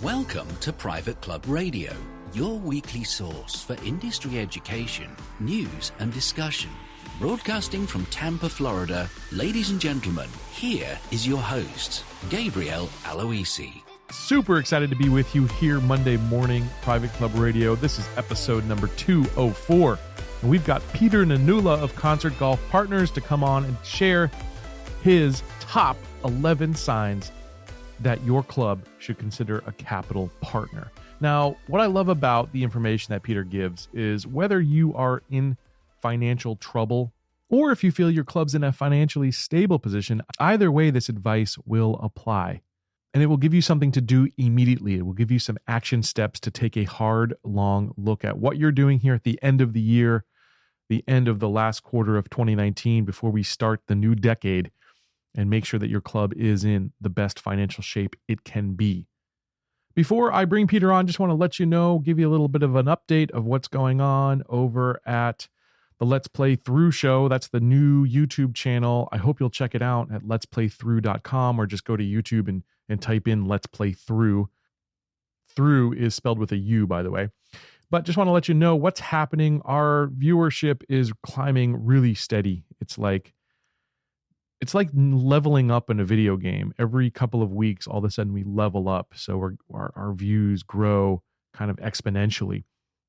Welcome to Private Club Radio, your weekly source for industry education, news and discussion. Broadcasting from Tampa, Florida, ladies and gentlemen, here is your host, Gabriel Aloisi. Super excited to be with you here Monday morning, Private Club Radio. This is episode number 204. And we've got Peter Nanula of Concert Golf Partners to come on and share his top 11 signs that your club should consider a capital partner. Now, what I love about the information that Peter gives is whether you are in financial trouble or if you feel your club's in a financially stable position, either way, this advice will apply. And it will give you something to do immediately. It will give you some action steps to take a hard, long look at what you're doing here at the end of the year, the end of the last quarter of 2019, before we start the new decade, and make sure that your club is in the best financial shape it can be. Before I bring Peter on, just want to let you know, give you a little bit of an update of what's going on over at the Let's Play Through show. That's the new YouTube channel. I hope you'll check it out at letsplaythrough.com or just go to YouTube and type in Let's Play Through. Through is spelled with a U, by the way. But just want to let you know what's happening. Our viewership is climbing really steady. It's like leveling up in a video game. Every couple of weeks, all of a sudden we level up. So our views grow kind of exponentially.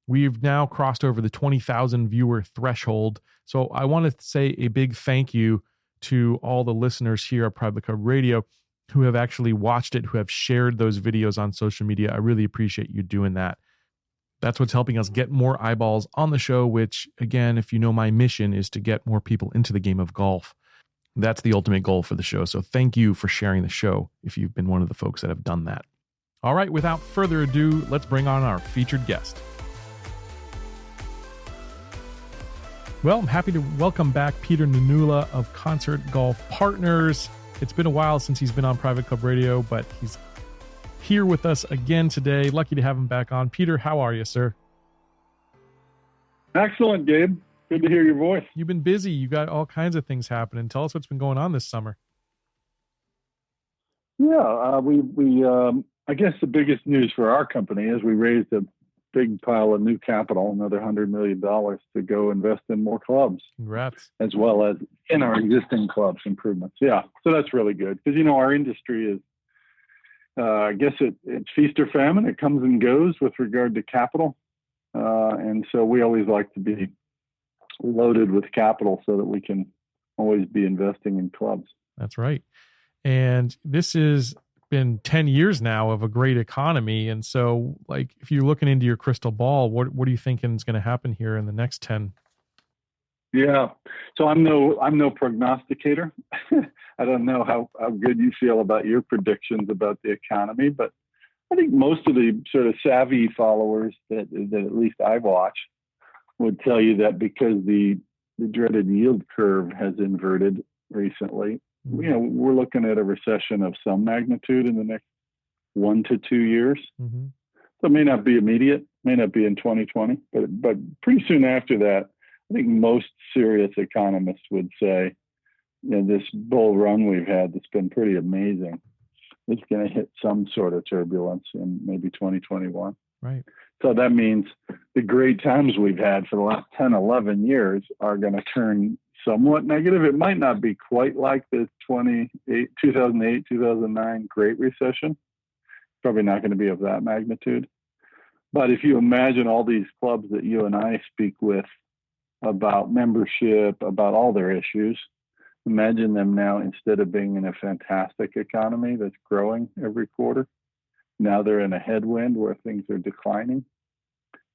We've now crossed over the 20,000 viewer threshold. So I want to say a big thank you to all the listeners here at Private Club Radio who have actually watched it, who have shared those videos on social media. I really appreciate you doing that. That's what's helping us get more eyeballs on the show, which, again, if you know my mission, is to get more people into the game of golf. That's the ultimate goal for the show. So thank you for sharing the show if you've been one of the folks that have done that. All right, without further ado, let's bring on our featured guest. Well, I'm happy to welcome back Peter Nanula of Concert Golf Partners. It's been a while since he's been on Private Club Radio, but he's here with us again today. Lucky to have him back on. Peter, how are you, sir? Excellent, Gabe. Good to hear your voice. You've been busy. You got all kinds of things happening. Tell us what's been going on this summer. Yeah, I guess the biggest news for our company is we raised a big pile of new capital, another $100 million to go invest in more clubs. Congrats. As well as in our existing clubs improvements. Yeah, so that's really good because, our industry is, I guess it's feast or famine. It comes and goes with regard to capital. And so we always like to be loaded with capital so that we can always be investing in clubs. That's right. And this has been 10 years now of a great economy. And so, if you're looking into your crystal ball, what are you thinking is going to happen here in the next 10? Yeah. So I'm no prognosticator. I don't know how good you feel about your predictions about the economy, but I think most of the sort of savvy followers that at least I watch would tell you that because the dreaded yield curve has inverted recently, we're looking at a recession of some magnitude in the next 1 to 2 years. Mm-hmm. So it may not be immediate, may not be in 2020, but pretty soon after that, I think most serious economists would say, this bull run we've had that's been pretty amazing, it's going to hit some sort of turbulence in maybe 2021. Right. So that means the great times we've had for the last 10, 11 years are going to turn somewhat negative. It might not be quite like the 2008, 2009 Great Recession. Probably not going to be of that magnitude. But if you imagine all these clubs that you and I speak with about membership, about all their issues, imagine them now, instead of being in a fantastic economy that's growing every quarter, now they're in a headwind where things are declining.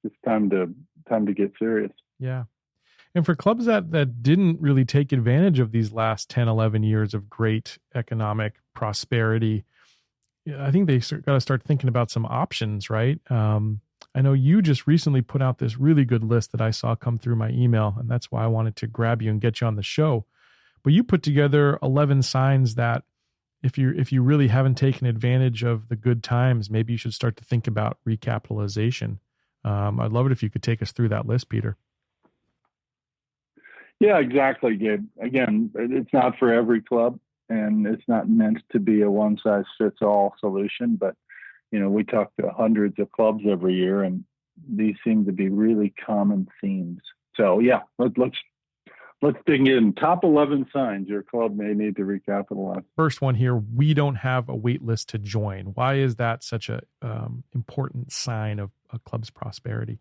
It's time to get serious. Yeah. And for clubs that didn't really take advantage of these last 10, 11 years of great economic prosperity, I think they got to start thinking about some options, right? I know you just recently put out this really good list that I saw come through my email, and that's why I wanted to grab you and get you on the show. But you put together 11 signs that if you really haven't taken advantage of the good times, maybe you should start to think about recapitalization. I'd love it if you could take us through that list, Peter. Yeah, exactly, Gabe. Again, it's not for every club, and it's not meant to be a one-size-fits-all solution, but we talk to hundreds of clubs every year, and these seem to be really common themes. So yeah, let's dig in. Top 11 signs your club may need to recapitalize. First one here, we don't have a wait list to join. Why is that such a important sign of a club's prosperity?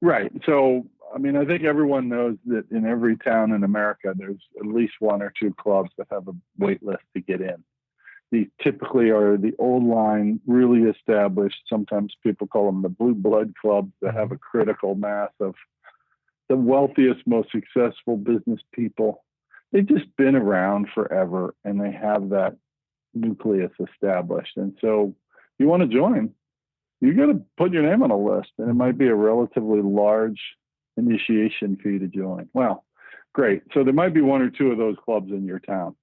Right. So, I think everyone knows that in every town in America, there's at least one or two clubs that have a wait list to get in. These typically are the old line, really established. Sometimes people call them the blue blood clubs that have a critical mass of the wealthiest, most successful business people. They've just been around forever, and they have that nucleus established. And so you want to join, you got to put your name on a list, and it might be a relatively large initiation fee to join. Well, great. So there might be one or two of those clubs in your town,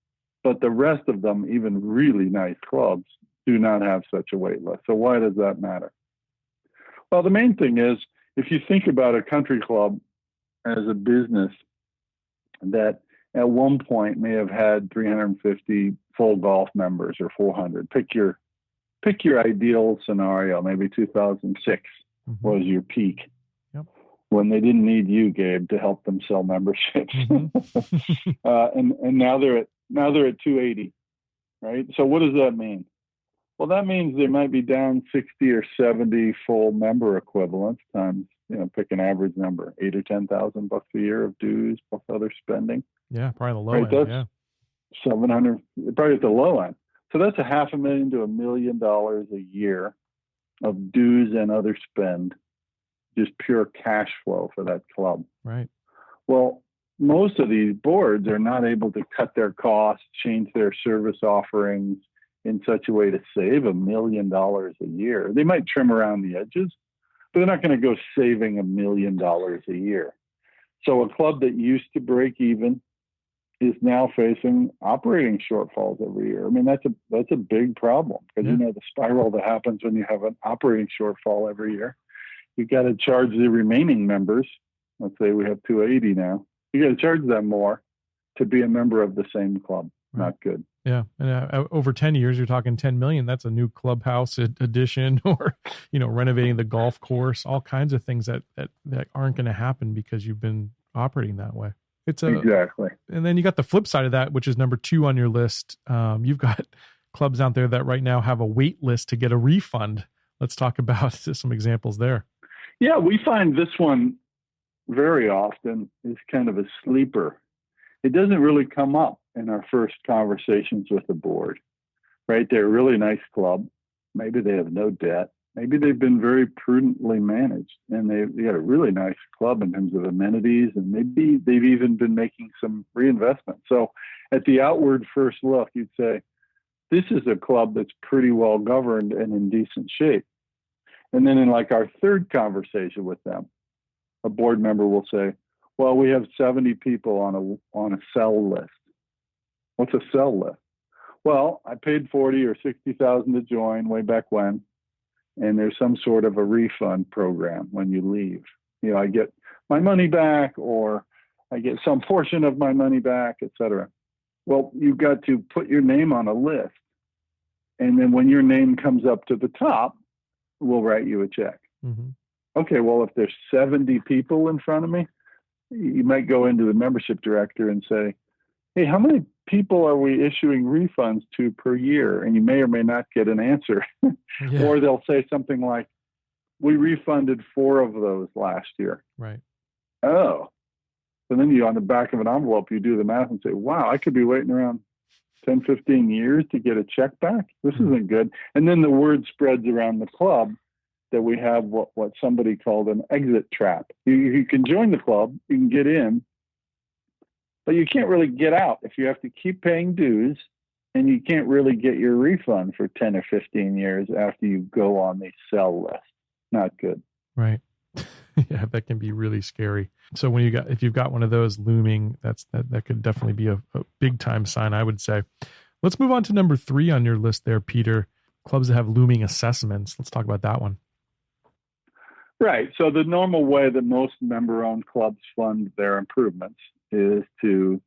but the rest of them, even really nice clubs, do not have such a wait list. So why does that matter? Well, the main thing is, if you think about a country club as a business that at one point may have had 350 full golf members or 400, pick your ideal scenario. Maybe 2006 was your peak. Yep. When they didn't need you, Gabe, to help them sell memberships. And now they're at 280, right? So what does that mean? Well, that means they might be down 60 or 70 full member equivalents times, pick an average number, $8,000 or $10,000 a year of dues plus other spending. Yeah, probably the low right? end. That's yeah, 700, probably at the low end. So that's $500,000 to $1 million a year of dues and other spend, just pure cash flow for that club. Right. Well, most of these boards are not able to cut their costs, change their service offerings in such a way to save $1 million a year. They might trim around the edges, but they're not going to go saving $1 million a year. So a club that used to break even is now facing operating shortfalls every year. That's a big problem because the spiral that happens when you have an operating shortfall every year. You got to charge the remaining members. Let's say we have 280 now. You got to charge them more to be a member of the same club. Right. Not good. Yeah, and over 10 years, you're talking 10 million. That's a new clubhouse addition, or renovating the golf course. All kinds of things that aren't going to happen because you've been operating that way. Exactly. And then you got the flip side of that, which is number 2 on your list. You've got clubs out there that right now have a wait list to get a refund. Let's talk about some examples there. Yeah, we find this one very often is kind of a sleeper. It doesn't really come up in our first conversations with the board, right? They're a really nice club. Maybe they have no debt. Maybe they've been very prudently managed, and they got a really nice club in terms of amenities, and maybe they've even been making some reinvestment. So at the outward first look, you'd say, this is a club that's pretty well governed and in decent shape. And then in like our third conversation with them, a board member will say, well, we have 70 people on a sell list. What's a sell list? Well, I paid 40 or 60,000 to join way back when, and there's some sort of a refund program when you leave. I get my money back, or I get some portion of my money back, et cetera. Well, you've got to put your name on a list, and then when your name comes up to the top, we'll write you a check. Mm-hmm. Okay, well, if there's 70 people in front of me, you might go into the membership director and say, hey, how many people are we issuing refunds to per year? And you may or may not get an answer. Yeah. Or they'll say something like, we refunded 4 of those last year. Right. Oh. So then you, on the back of an envelope, you do the math and say, wow, I could be waiting around 10, 15 years to get a check back. This isn't good. And then the word spreads around the club that we have what somebody called an exit trap. You can join the club, you can get in, but you can't really get out if you have to keep paying dues, and you can't really get your refund for 10 or 15 years after you go on the sell list. Not good. Right. Yeah, that can be really scary. So if you've got one of those looming, that could definitely be a big time sign, I would say. Let's move on to number 3 on your list there, Peter. Clubs that have looming assessments. Let's talk about that one. Right. So the normal way that most member-owned clubs fund their improvements is to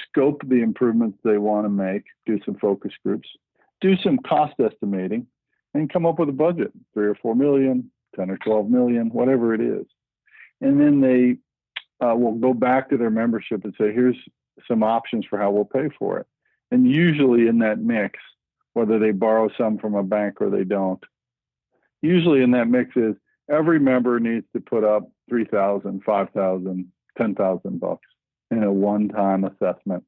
scope the improvements they want to make, do some focus groups, do some cost estimating and come up with a budget, 3 or 4 million, 10 or 12 million, whatever it is. And then they will go back to their membership and say, here's some options for how we'll pay for it. And usually in that mix, whether they borrow some from a bank or they don't, usually in that mix is every member needs to put up $3,000, $5,000, $10,000 in a one-time assessment,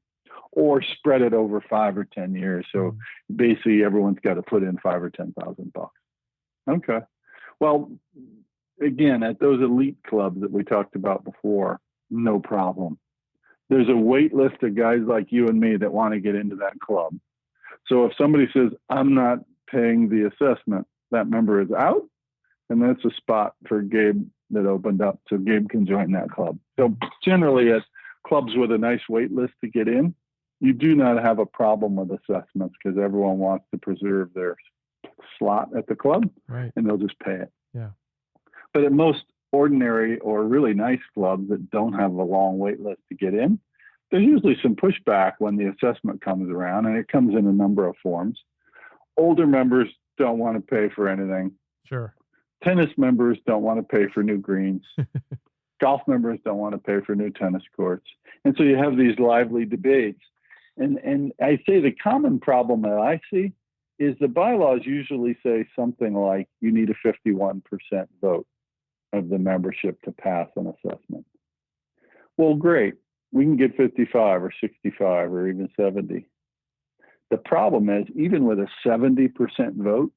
or spread it over 5 or 10 years. So basically everyone's got to put in $5,000 or $10,000. Okay. Well, again, at those elite clubs that we talked about before, no problem. There's a wait list of guys like you and me that want to get into that club. So if somebody says, I'm not paying the assessment, that member is out, and that's a spot for Gabe that opened up, so Gabe can join that club. So generally at clubs with a nice wait list to get in, you do not have a problem with assessments because everyone wants to preserve their slot at the club, right, and they'll just pay it. Yeah. But at most ordinary or really nice clubs that don't have a long wait list to get in, there's usually some pushback when the assessment comes around, and it comes in a number of forms. Older members don't want to pay for anything. Sure. Tennis members don't want to pay for new greens. Golf members don't want to pay for new tennis courts. And so you have these lively debates. And I say the common problem that I see is the bylaws usually say something like you need a 51% vote of the membership to pass an assessment. Well, great. We can get 55 or 65 or even 70. The problem is, even with a 70% vote,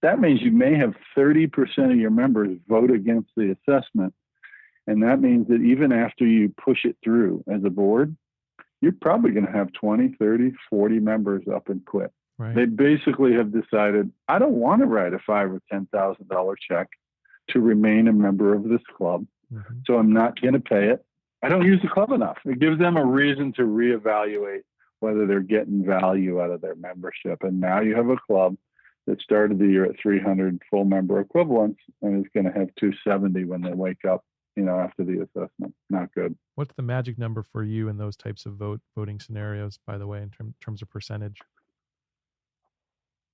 that means you may have 30% of your members vote against the assessment. And that means that even after you push it through as a board, you're probably going to have 20, 30, 40 members up and quit. Right. They basically have decided, I don't want to write a $5,000 or $10,000 check to remain a member of this club. Mm-hmm. So I'm not going to pay it. I don't use the club enough. It gives them a reason to reevaluate whether they're getting value out of their membership. And now you have a club that started the year at 300 full member equivalents and is going to have 270 when they wake up, after the assessment. Not good. What's the magic number for you in those types of voting scenarios, by the way, in terms of percentage?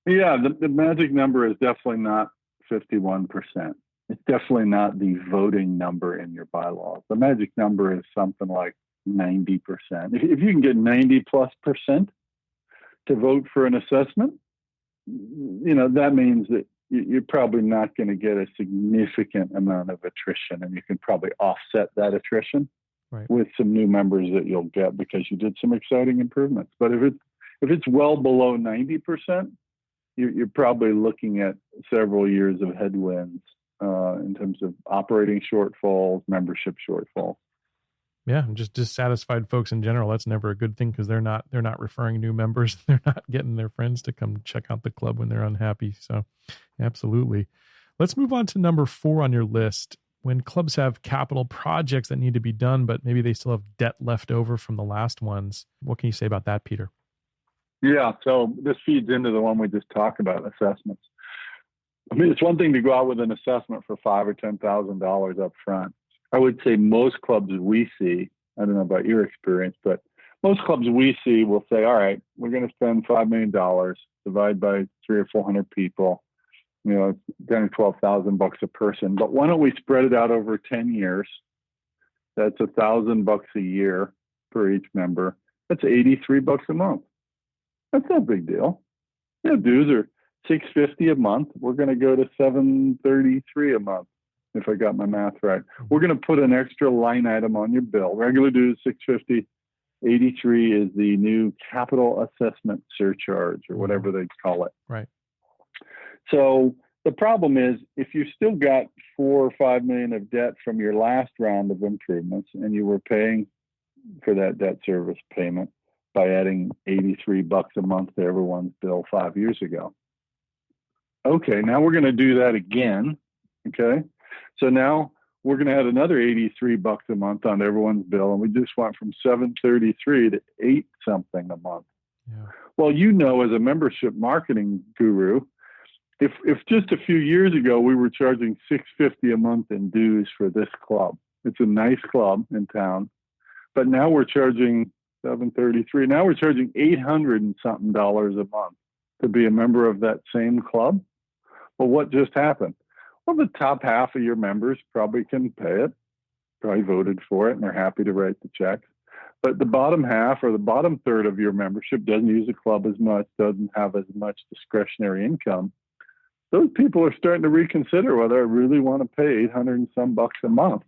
Yeah, the magic number is definitely not 51%. It's definitely not the voting number in your bylaws. The magic number is something like 90%. If you can get 90+% to vote for an assessment, that means that you're probably not going to get a significant amount of attrition, and you can probably offset that attrition right, with some new members that you'll get because you did some exciting improvements. But if it's well below 90%, you're probably looking at several years of headwinds in terms of operating shortfalls, membership shortfalls. Yeah, just dissatisfied folks in general. That's never a good thing because they're not referring new members. They're not getting their friends to come check out the club when they're unhappy. So, absolutely. Let's move on to number 4 on your list. When clubs have capital projects that need to be done, but maybe they still have debt left over from the last ones. What can you say about that, Peter? Yeah, so this feeds into the one we just talked about, assessments. I mean, it's one thing to go out with an assessment for $5,000 or $10,000 up front. I would say most clubs we see, I don't know about your experience, but most clubs we see will say, all right, we're going to spend $5 million, divide by 300 or 400 people, it's $10,000 or $12,000 a person. But why don't we spread it out over 10 years? That's $1,000 a year per each member. That's $83 a month. That's no big deal. Dues are $650 a month. We're going to go to $733 a month. If I got my math right, we're going to put an extra line item on your bill. Regular dues, $650. 83 is the new capital assessment surcharge or whatever they call it. Right. So the problem is if you still got $4 or $5 million of debt from your last round of improvements and you were paying for that debt service payment by adding $83 a month to everyone's bill 5 years ago. Okay, now we're going to do that again. Okay. So now we're going to add another $83 a month on everyone's bill, and we just went from $733 to $8 something a month. Yeah. Well, as a membership marketing guru, if just a few years ago we were charging $650 a month in dues for this club, it's a nice club in town, but now we're charging $733. Now we're charging $800 and something a month. to be a member of that same club. Well, what just happened? Well, the top half of your members probably can pay it, probably voted for it, and they're happy to write the checks. But the bottom half or the bottom third of your membership doesn't use the club as much, doesn't have as much discretionary income. Those people are starting to reconsider whether I really want to pay 800 and some bucks a month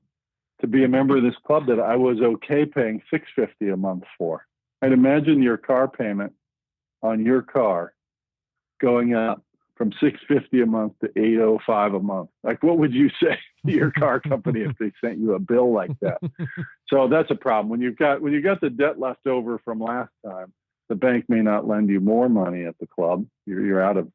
to be a member of this club that I was okay paying $650 a month for. I'd imagine your car payment on your car going up from $650 a month to $805 a month. Like, what would you say to your car company if they sent you a bill like that? So that's a problem. When you got the debt left over from last time, the bank may not lend you more money at the club. You're out of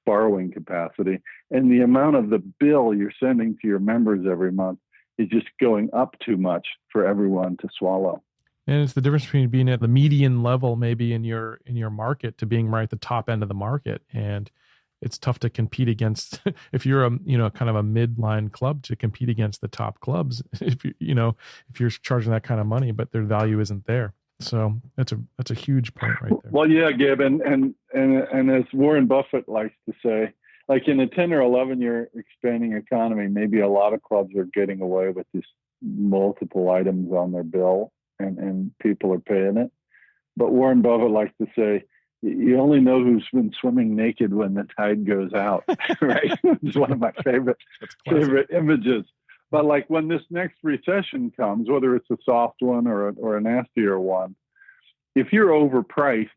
borrowing capacity, and the amount of the bill you're sending to your members every month is just going up too much for everyone to swallow. And it's the difference between being at the median level, maybe in your market, to being right at the top end of the market. And it's tough to compete against if you're a kind of a midline club, to compete against the top clubs if you're charging that kind of money, but their value isn't there. So that's a huge point right there. Well, yeah, Gabe, and as Warren Buffett likes to say, like in a 10 or 11 year expanding economy, maybe a lot of clubs are getting away with these multiple items on their bill, and people are paying it. But Warren Buffett likes to say, you only know who's been swimming naked when the tide goes out, right? It's one of my favorite images. But like when this next recession comes, whether it's a soft one or a nastier one, if you're overpriced,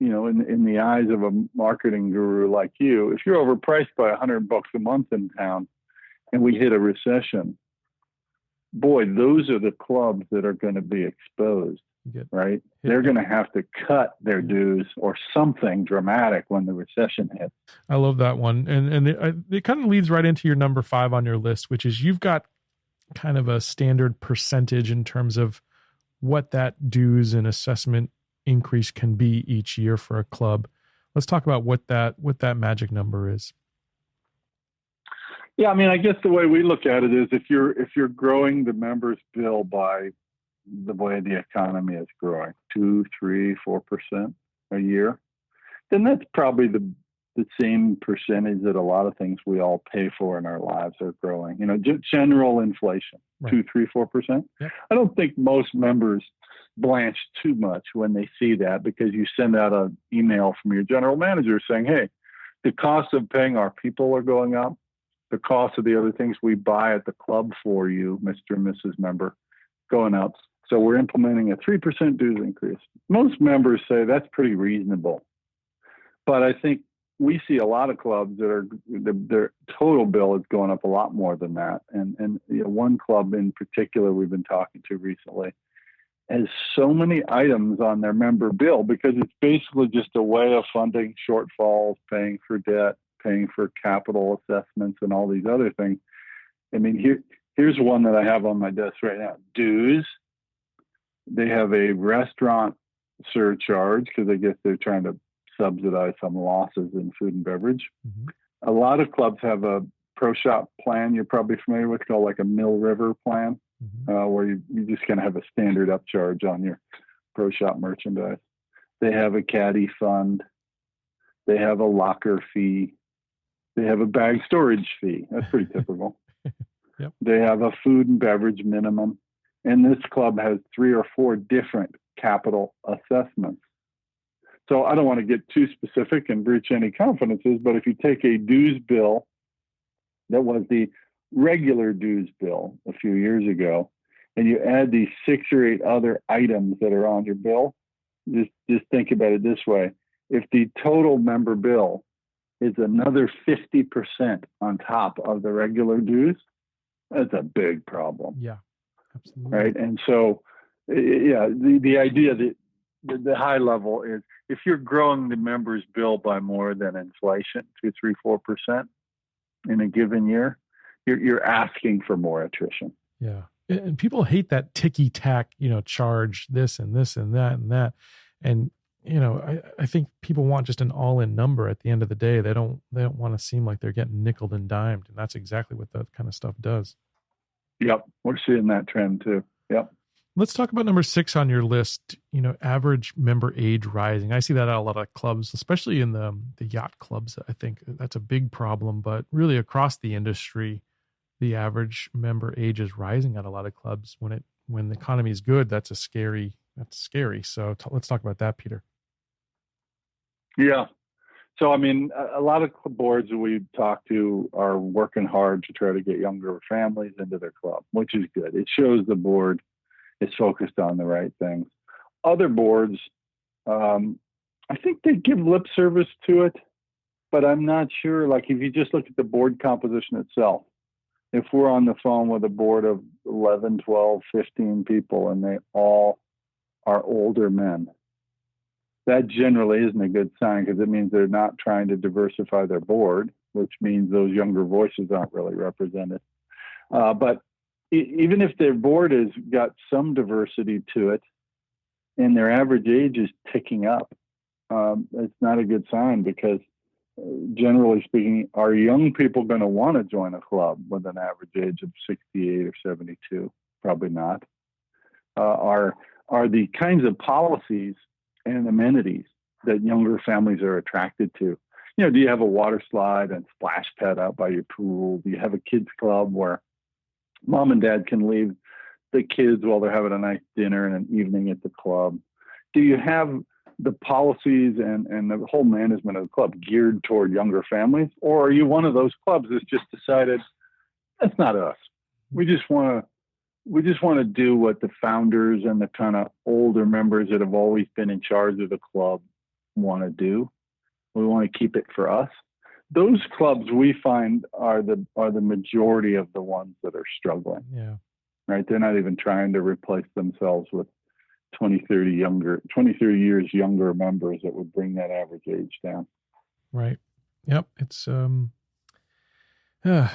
in the eyes of a marketing guru like you, if you're overpriced by $100 a month in town and we hit a recession, boy, those are the clubs that are going to be exposed, right? They're going to have to cut their dues or something dramatic when the recession hits. I love that one. And it kind of leads right into your number 5 on your list, which is you've got kind of a standard percentage in terms of what that dues and assessment increase can be each year for a club. Let's talk about what that magic number is. Yeah, I mean, I guess the way we look at it is if you're growing the members' bill by the way the economy is growing, 2%, 3%, 4% a year, then that's probably the same percentage that a lot of things we all pay for in our lives are growing. General inflation, right. 2%, 3%, 4%. Yep. I don't think most members blanch too much when they see that, because you send out an email from your general manager saying, hey, the cost of paying our people are going up. The cost of the other things we buy at the club for you, Mr. and Mrs. Member, going up. So we're implementing a 3% dues increase. Most members say that's pretty reasonable. But I think we see a lot of clubs that are their total bill is going up a lot more than that. And one club in particular we've been talking to recently has so many items on their member bill because it's basically just a way of funding shortfalls, paying for debt, paying for capital assessments, and all these other things. I mean, here's one that I have on my desk right now. Dues. They have a restaurant surcharge because I guess they're trying to subsidize some losses in food and beverage. Mm-hmm. A lot of clubs have a pro shop plan you're probably familiar with called like a Mill River plan, mm-hmm. Where you just kind of have a standard upcharge on your pro shop merchandise. They have a caddy fund. They have a locker fee. They have a bag storage fee. That's pretty typical. Yep. They have a food and beverage minimum. And this club has 3 or 4 different capital assessments. So I don't want to get too specific and breach any confidences, but if you take a dues bill that was the regular dues bill a few years ago, and you add these 6 or 8 other items that are on your bill, just think about it this way. If the total member bill is another 50% on top of the regular dues, that's a big problem. Yeah, absolutely. Right. And so, yeah, the idea that the high level is if you're growing the members' bill by more than inflation, 2, 3, 4% in a given year, you're asking for more attrition. Yeah. And people hate that ticky tack, charge this and this and that and that. And, I think people want just an all-in number at the end of the day. They don't want to seem like they're getting nickeled and dimed. And that's exactly what that kind of stuff does. Yep. We're seeing that trend too. Yep. Let's talk about number 6 on your list, average member age rising. I see that at a lot of clubs, especially in the yacht clubs. I think that's a big problem, but really across the industry, the average member age is rising at a lot of clubs. When the economy is good, that's scary. So let's talk about that, Peter. Yeah. So, a lot of boards that we talk to are working hard to try to get younger families into their club, which is good. It shows the board is focused on the right things. Other boards, I think they give lip service to it, but I'm not sure. Like, if you just look at the board composition itself, if we're on the phone with a board of 11, 12, 15 people, and they all are older men, that generally isn't a good sign, because it means they're not trying to diversify their board, which means those younger voices aren't really represented. But even if their board has got some diversity to it and their average age is ticking up, it's not a good sign, because generally speaking, are young people going to want to join a club with an average age of 68 or 72? Probably not. Are the kinds of policies and amenities that younger families are attracted to? Do you have a water slide and splash pad out by your pool? Do you have a kids club where mom and dad can leave the kids while they're having a nice dinner and an evening at the club? Do you have the policies and the whole management of the club geared toward younger families? Or are you one of those clubs that's just decided, that's not us. We just want to do what the founders and the kind of older members that have always been in charge of the club want to do. We want to keep it for us. Those clubs, we find, are the majority of the ones that are struggling. Yeah. Right? They're not even trying to replace themselves with 20, 30 years younger members that would bring that average age down. Right. Yep. It's the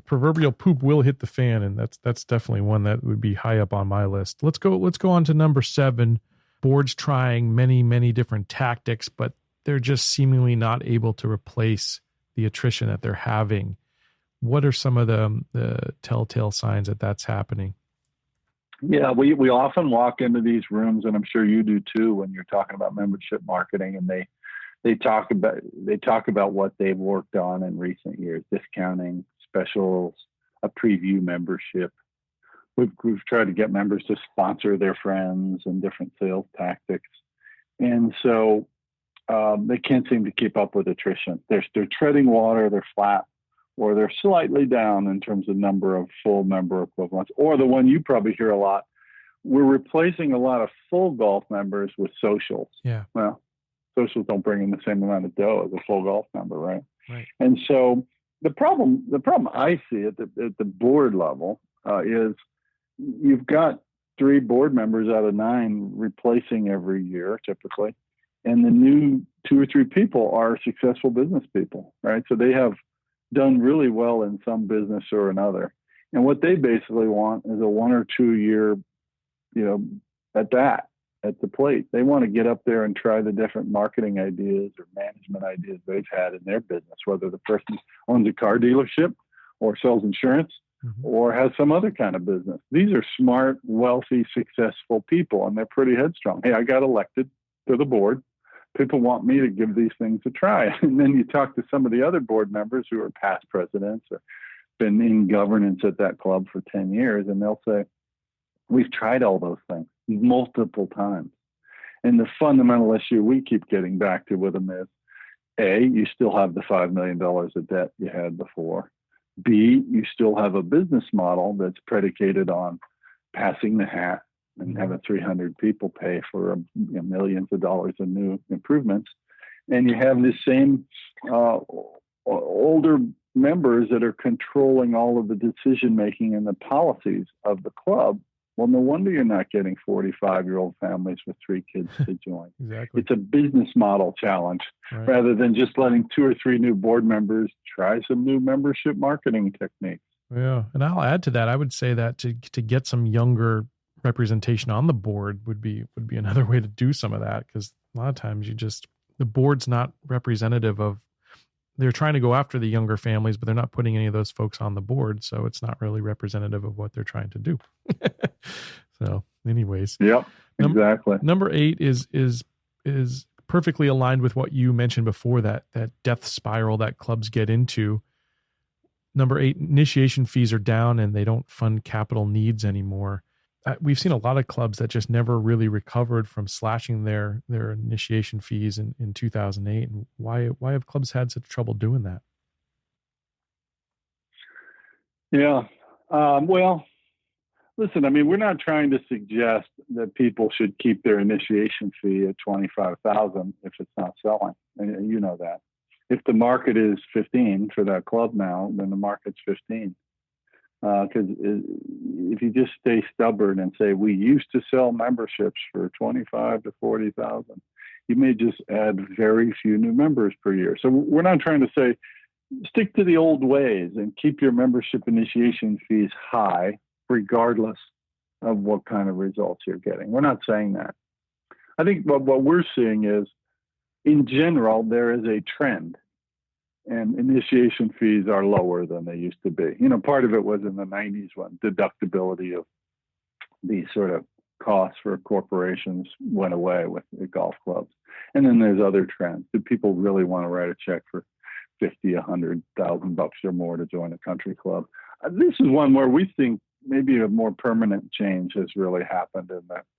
proverbial poop will hit the fan, and that's definitely one that would be high up on my list. Let's go on to number 7. Boards trying many, many different tactics, but they're just seemingly not able to replace the attrition that they're having. What are some of the telltale signs that that's happening? Yeah, we often walk into these rooms, and I'm sure you do too, when you're talking about membership marketing, and they talk about what they've worked on in recent years: discounting, specials, a preview membership. We've tried to get members to sponsor their friends and different sales tactics, and so they can't seem to keep up with attrition. They're treading water, they're flat, or they're slightly down in terms of number of full member equivalents. Or the one you probably hear a lot, we're replacing a lot of full golf members with socials. Yeah. Well, socials don't bring in the same amount of dough as a full golf member, right? Right. And so the problem I see at the board level is you've got 3 board members out of 9 replacing every year, typically. And the new 2 or 3 people are successful business people, right? So they have done really well in some business or another. And what they basically want is a 1 or 2 year, at the plate. They want to get up there and try the different marketing ideas or management ideas they've had in their business, whether the person owns a car dealership or sells insurance or has some other kind of business. These are smart, wealthy, successful people, and they're pretty headstrong. Hey, I got elected to the board. People want me to give these things a try. And then you talk to some of the other board members who are past presidents or been in governance at that club for 10 years, and they'll say, we've tried all those things multiple times. And the fundamental issue we keep getting back to with them is, A, you still have the $5 million of debt you had before. B, you still have a business model that's predicated on passing the hat and having 300 people pay for millions of dollars in new improvements. And you have the same older members that are controlling all of the decision-making and the policies of the club. Well, no wonder you're not getting 45-year-old families with 3 kids to join. Exactly. It's a business model challenge, right, rather than just letting 2 or 3 new board members try some new membership marketing techniques. Yeah, and I'll add to that. I would say that to get some younger representation on the board would be another way to do some of that, because a lot of times the board's not representative of they're trying to go after the younger families, but they're not putting any of those folks on the board. So it's not really representative of what they're trying to do. So anyways. Yep, exactly. Number 8 is perfectly aligned with what you mentioned before, that death spiral that clubs get into. Number 8, initiation fees are down and they don't fund capital needs anymore. We've seen a lot of clubs that just never really recovered from slashing their initiation fees in 2008. And why have clubs had such trouble doing that? Yeah. Well, listen, I mean, we're not trying to suggest that people should keep their initiation fee at $25,000 if it's not selling. And you know that. If the market is 15 for that club now, then the market's 15. Because if you just stay stubborn and say we used to sell memberships for 25 to 40,000, you may just add very few new members per year. So we're not trying to say stick to the old ways and keep your membership initiation fees high, regardless of what kind of results you're getting. We're not saying that. I think what we're seeing is, in general, there is a trend. And initiation fees are lower than they used to be. You know, part of it was in the 90s when deductibility of these sort of costs for corporations went away with the golf clubs. And then there's other trends. Do people really want to write a check for $50,000, $100,000 or more to join a country club? This is one where we think maybe a more permanent change has really happened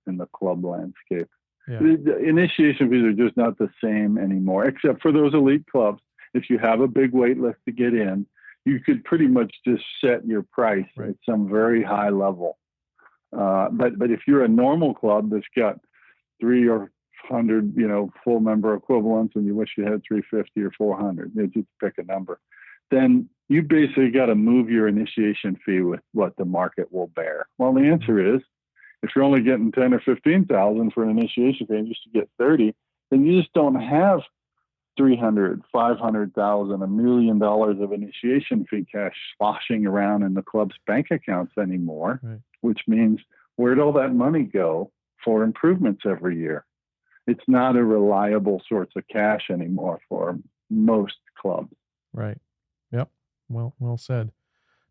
in the club landscape. Yeah. The initiation fees are just not the same anymore, except for those elite clubs. If you have a big wait list to get in, you could pretty much just set your price at some very high level. But if you're a normal club that's got 300 or 100, full member equivalents, and you wish you had 350 or 400, just pick a number, then you basically got to move your initiation fee with what the market will bear. Well, the answer is, if you're only getting 10 or 15,000 for an initiation fee, and just to get 30, then you just don't have 300, 500,000, $1 million of initiation fee cash sloshing around in the club's bank accounts anymore, which means where'd all that money go for improvements every year? It's not a reliable source of cash anymore for most clubs. Right. Yep. Well said.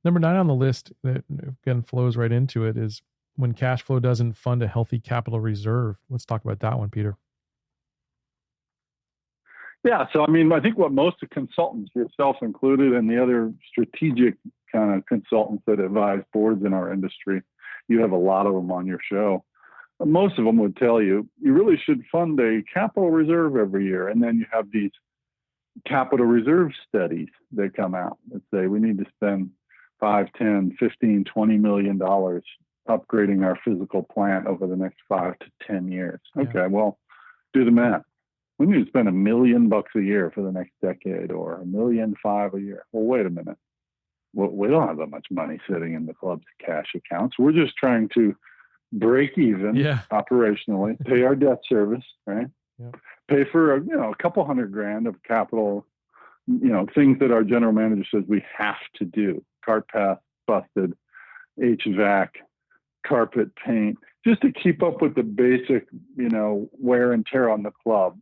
Number 9 on the list that again flows right into it is when cash flow doesn't fund a healthy capital reserve. Let's talk about that one, Peter. Yeah, so I think what most of consultants, yourself included, and the other strategic kind of consultants that advise boards in our industry, you have a lot of them on your show. Most of them would tell you really should fund a capital reserve every year. And then you have these capital reserve studies that come out that say we need to spend $5, $10, $15, $20 million upgrading our physical plant over the next 5 to 10 years. Okay, well, do the math. We need to spend $1 million a year for the next decade, or $1.5 million a year. Well, wait a minute. We don't have that much money sitting in the club's cash accounts. We're just trying to break even operationally, pay our debt service, right? Yep. Pay for a couple $100,000 of capital, things that our general manager says we have to do. Cart path busted, HVAC, carpet paint, just to keep up with the basic, wear and tear on the club.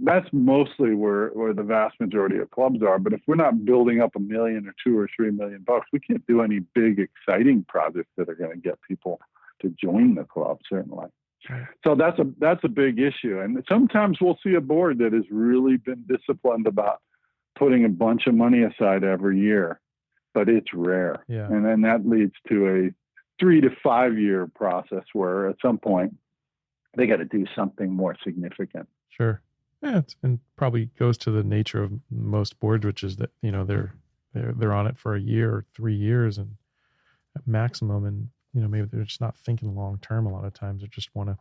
That's mostly where the vast majority of clubs are. But if we're not building up $1 million or $2 or $3 million, we can't do any big, exciting projects that are going to get people to join the club, certainly. Right. So that's a big issue. And sometimes we'll see a board that has really been disciplined about putting a bunch of money aside every year, but it's rare. Yeah. And then that leads to a 3 to 5 year process where at some point they got to do something more significant. Sure. Yeah, and probably goes to the nature of most boards, which is that they're on it for a year or 3 years and at maximum, and maybe they're just not thinking long term. A lot of times they just want to.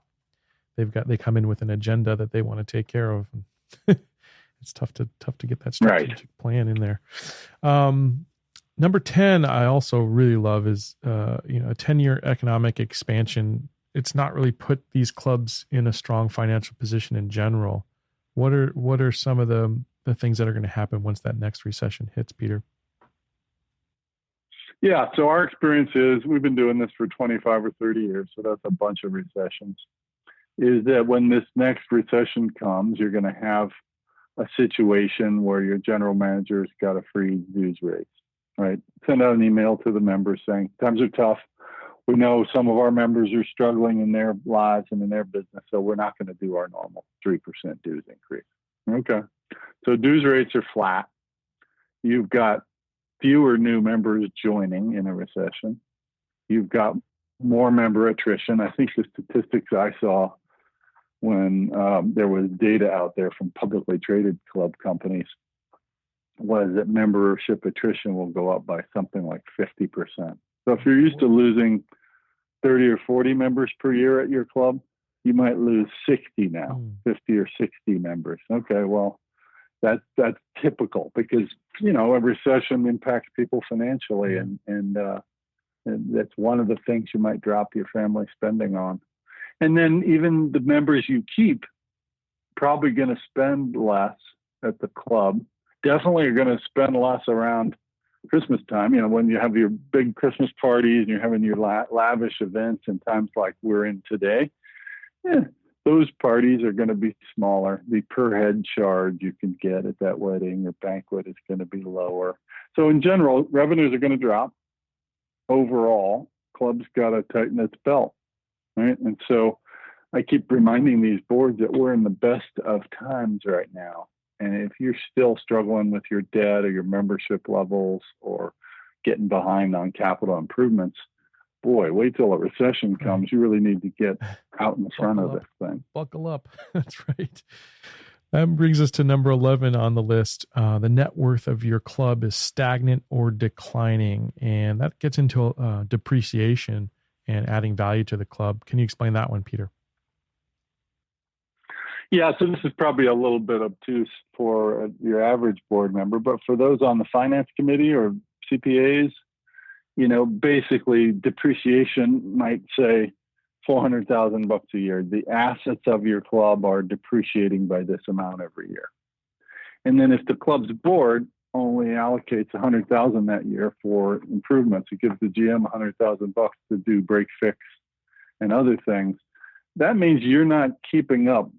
They come in with an agenda that they want to take care of. And it's tough to get that strategic plan in there. Number 10, I also really love is a 10-year economic expansion. It's not really put these clubs in a strong financial position in general. What are some of the things that are going to happen once that next recession hits, Peter? Yeah, so our experience is, we've been doing this for 25 or 30 years, so that's a bunch of recessions, is that when this next recession comes, you're going to have a situation where your general manager's got to freeze dues rates, right? Send out an email to the members saying, times are tough. We know some of our members are struggling in their lives and in their business, so we're not going to do our normal 3% dues increase. Okay. So dues rates are flat. You've got fewer new members joining in a recession. You've got more member attrition. I think the statistics I saw when there was data out there from publicly traded club companies was that membership attrition will go up by something like 50%. So if you're used to losing 30 or 40 members per year at your club, you might lose 60 now, 50 or 60 members. Okay, well, that's typical because, you know, a recession impacts people financially, and that's one of the things you might drop your family spending on. And then even the members you keep probably going to spend less at the club. Definitely are going to spend less around Christmas time. You know, when you have your big Christmas parties and you're having your lavish events in times like we're in today, those parties are going to be smaller. The per head charge you can get at that wedding or banquet is going to be lower. So in general, revenues are going to drop. Overall, clubs got to tighten its belt, right? And so I keep reminding these boards that we're in the best of times right now. And if you're still struggling with your debt or your membership levels or getting behind on capital improvements, boy, wait till a recession comes. You really need to get out in front of this thing. Buckle up. That's right. That brings us to number 11 on the list. The net worth of your club is stagnant or declining. And that gets into depreciation and adding value to the club. Can you explain that one, Peter? Yeah, so this is probably a little bit obtuse for your average board member, but for those on the finance committee or CPAs, you know, basically depreciation might say $400,000 a year. The assets of your club are depreciating by this amount every year. And then if the club's board only allocates $100,000 that year for improvements, it gives the GM $100,000 to do break fix and other things. That means you're not keeping up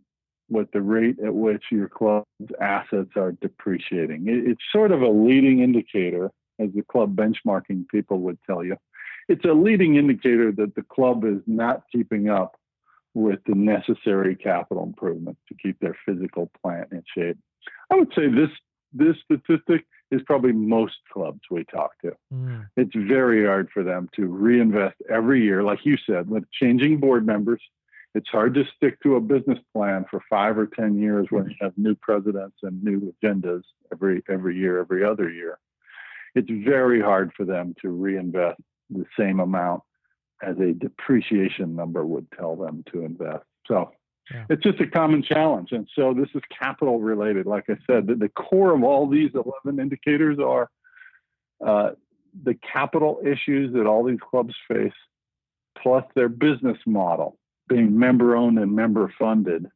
with the rate at which your club's assets are depreciating. It's sort of a leading indicator, as the club benchmarking people would tell you. It's a leading indicator that the club is not keeping up with the necessary capital improvements to keep their physical plant in shape. I would say this statistic is probably most clubs we talk to. It's very hard for them to reinvest every year. Like you said, with changing board members, it's hard to stick to a business plan for 5 or 10 years when you have new presidents and new agendas every year, every other year. It's very hard for them to reinvest the same amount as a depreciation number would tell them to invest. So it's just a common challenge. And so this is capital related. Like I said, the core of all these 11 indicators are the capital issues that all these clubs face, plus their business model being member owned and member funded,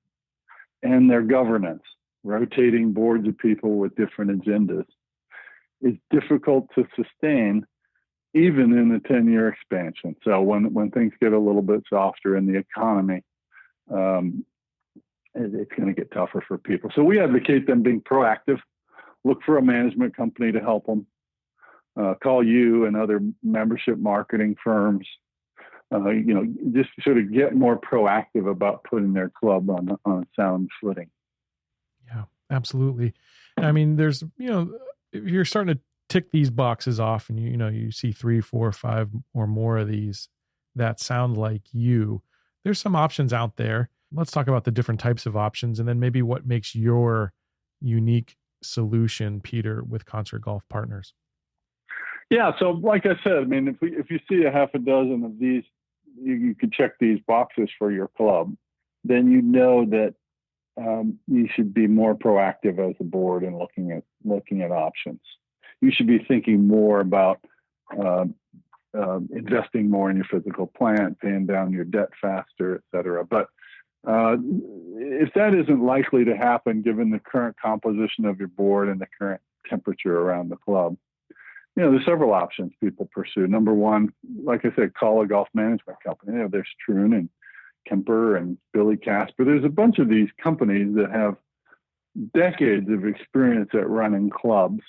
and their governance, rotating boards of people with different agendas, is difficult to sustain even in the 10-year expansion. So when things get a little bit softer in the economy, it's going to get tougher for people. So we advocate them being proactive, look for a management company to help them, call you and other membership marketing firms, just sort of get more proactive about putting their club on a sound footing. Yeah, absolutely. I mean, there's, if you're starting to tick these boxes off and you see 3, 4, 5 or more of these that sound like you, there's some options out there. Let's talk about the different types of options and then maybe what makes your unique solution, Peter, with Concert Golf Partners. Yeah. So like I said, I mean, if you see a half a dozen of these, you can check these boxes for your club, then you know that you should be more proactive as a board in looking at options. You should be thinking more about investing more in your physical plant, paying down your debt faster, et cetera. But if that isn't likely to happen, given the current composition of your board and the current temperature around the club, there's several options people pursue. Number one, like I said, call a golf management company. There's Troon and Kemper and Billy Casper. There's a bunch of these companies that have decades of experience at running clubs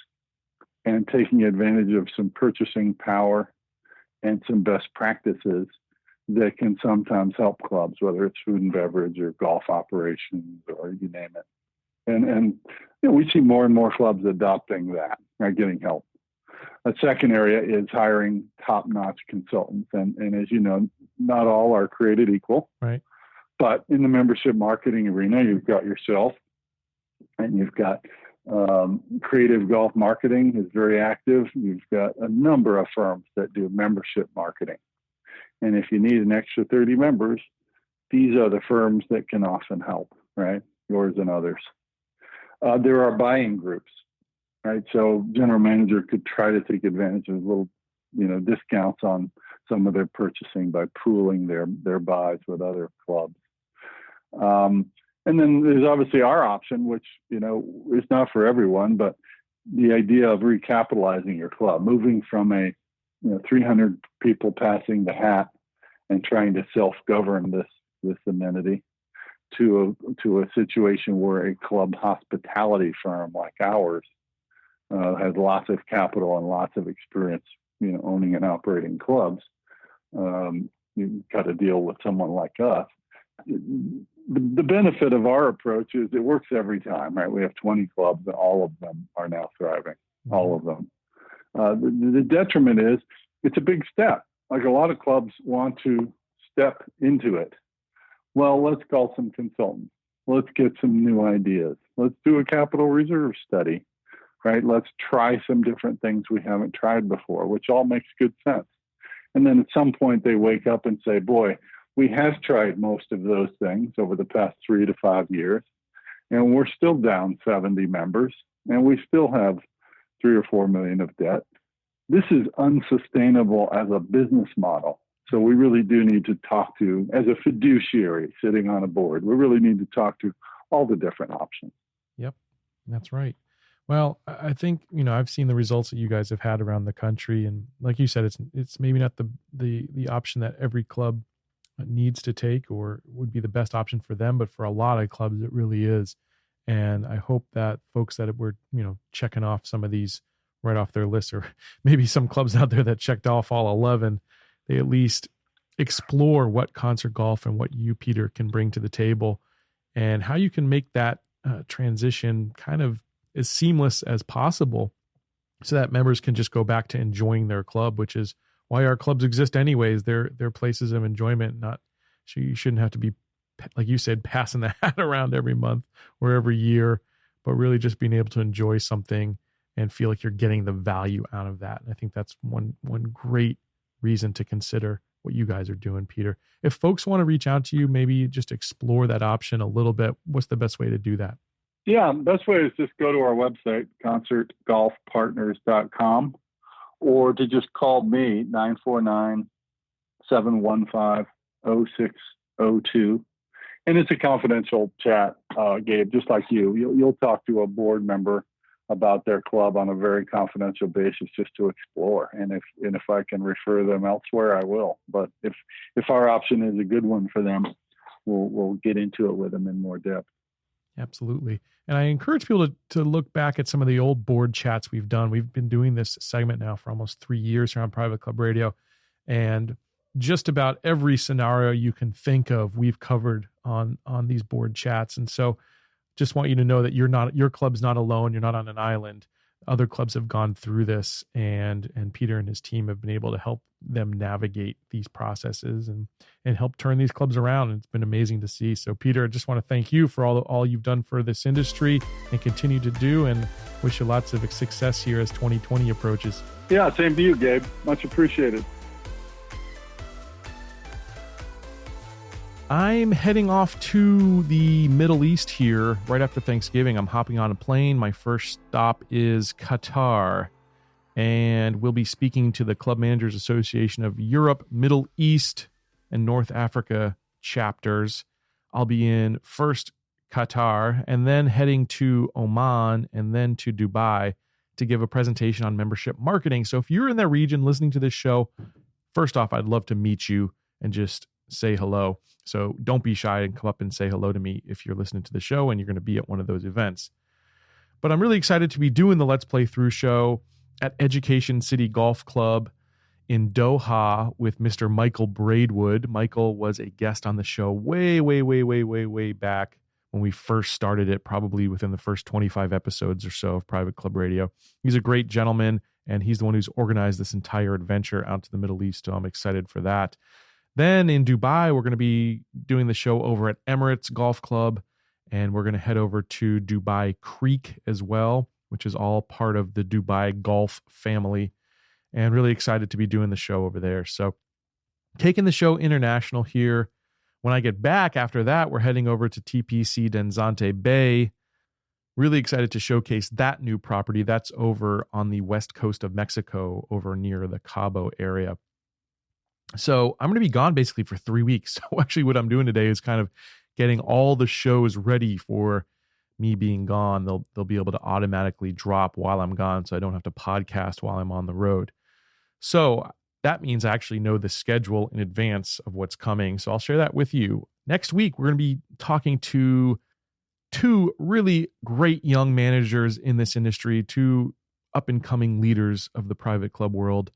and taking advantage of some purchasing power and some best practices that can sometimes help clubs, whether it's food and beverage or golf operations or you name it. And we see more and more clubs adopting that, getting help. A second area is hiring top-notch consultants. And as you know, not all are created equal. Right. But in the membership marketing arena, you've got yourself and you've got Creative Golf Marketing is very active. You've got a number of firms that do membership marketing. And if you need an extra 30 members, these are the firms that can often help, right? Yours and others. There are buying groups, right? So general manager could try to take advantage of little, discounts on some of their purchasing by pooling their buys with other clubs. And then there's obviously our option, which, is not for everyone, but the idea of recapitalizing your club, moving from a 300 people passing the hat and trying to self-govern this amenity to a situation where a club hospitality firm like ours has lots of capital and lots of experience, owning and operating clubs. You've got to deal with someone like us. The benefit of our approach is it works every time, right? We have 20 clubs and all of them are now thriving, all of them. The detriment is it's a big step. Like a lot of clubs want to step into it. Well, let's call some consultants. Let's get some new ideas. Let's do a capital reserve study, right? Let's try some different things we haven't tried before, which all makes good sense. And then at some point they wake up and say, boy, we have tried most of those things over the past 3 to 5 years, and we're still down 70 members, and we still have 3 or 4 million of debt. This is unsustainable as a business model. So we really do need to talk to, as a fiduciary sitting on a board, we really need to talk to all the different options. Yep, that's right. Well, I think, I've seen the results that you guys have had around the country. And like you said, it's maybe not the option that every club needs to take or would be the best option for them, but for a lot of clubs, it really is. And I hope that folks that were, checking off some of these right off their list, or maybe some clubs out there that checked off all 11, they at least explore what Concert Golf and what you, Peter, can bring to the table and how you can make that transition kind of as seamless as possible so that members can just go back to enjoying their club, which is why our clubs exist anyways. They're places of enjoyment, not so you shouldn't have to be, like you said, passing the hat around every month or every year, but really just being able to enjoy something and feel like you're getting the value out of that. And I think that's one great reason to consider what you guys are doing, Peter. If folks want to reach out to you, maybe just explore that option a little bit, what's the best way to do that? Yeah, the best way is just go to our website, concertgolfpartners.com, or to just call me, 949-715-0602. And it's a confidential chat, Gabe, just like you. You'll talk to a board member about their club on a very confidential basis just to explore. And if I can refer them elsewhere, I will. But if our option is a good one for them, we'll get into it with them in more depth. Absolutely. And I encourage people to look back at some of the old board chats we've done. We've been doing this segment now for almost 3 years here on Private Club Radio. And just about every scenario you can think of, we've covered on these board chats. And so just want you to know that your club's not alone. You're not on an island. Other clubs have gone through this, and Peter and his team have been able to help them navigate these processes and help turn these clubs around. And it's been amazing to see. So Peter, I just want to thank you for all you've done for this industry and continue to do, and wish you lots of success here as 2020 approaches. Yeah, same to you, Gabe. Much appreciated. I'm heading off to the Middle East here right after Thanksgiving. I'm hopping on a plane. My first stop is Qatar, and we'll be speaking to the Club Managers Association of Europe, Middle East, and North Africa chapters. I'll be in first Qatar and then heading to Oman and then to Dubai to give a presentation on membership marketing. So if you're in that region listening to this show, first off, I'd love to meet you and just say hello. So don't be shy and come up and say hello to me if you're listening to the show and you're going to be at one of those events. But I'm really excited to be doing the Let's Play Through show at Education City Golf Club in Doha with Mr. Michael Braidwood. Michael was a guest on the show way back when we first started it, probably within the first 25 episodes or so of Private Club Radio. He's a great gentleman, and he's the one who's organized this entire adventure out to the Middle East, so I'm excited for that. Then in Dubai, we're going to be doing the show over at Emirates Golf Club, and we're going to head over to Dubai Creek as well, which is all part of the Dubai Golf family, and really excited to be doing the show over there. So taking the show international here. When I get back after that, we're heading over to TPC Denzante Bay. Really excited to showcase that new property. That's over on the west coast of Mexico, over near the Cabo area. So I'm going to be gone basically for 3 weeks. So actually what I'm doing today is kind of getting all the shows ready for me being gone. They'll be able to automatically drop while I'm gone, so I don't have to podcast while I'm on the road. So that means I actually know the schedule in advance of what's coming. So I'll share that with you. Next week, we're going to be talking to two really great young managers in this industry, two up-and-coming leaders of the private club world,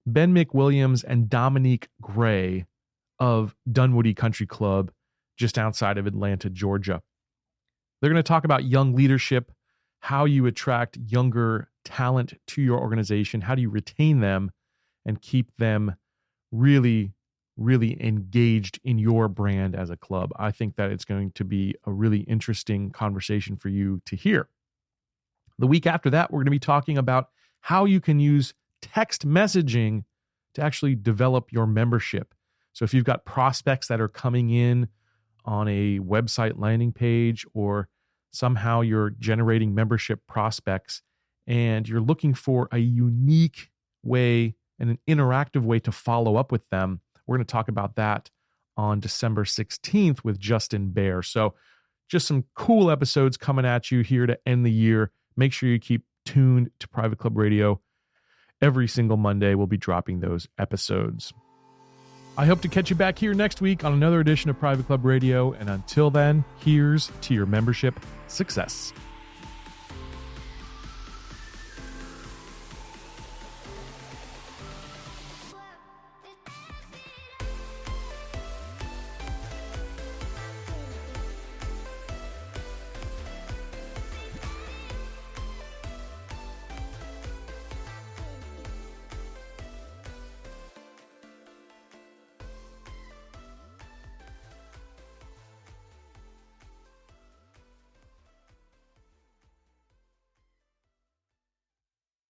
Ben McWilliams and Dominique Gray of Dunwoody Country Club, just outside of Atlanta, Georgia. They're going to talk about young leadership, how you attract younger talent to your organization, how do you retain them and keep them really engaged in your brand as a club. I think that it's going to be a really interesting conversation for you to hear. The week after that, we're going to be talking about how you can use text messaging to actually develop your membership. So if you've got prospects that are coming in on a website landing page, or somehow you're generating membership prospects and you're looking for a unique way and an interactive way to follow up with them, we're going to talk about that on December 16th with Justin Bear. So just some cool episodes coming at you here to end the year. Make sure you keep tuned to Private Club Radio. Every single Monday, we'll be dropping those episodes. I hope to catch you back here next week on another edition of Private Club Radio. And until then, here's to your membership success.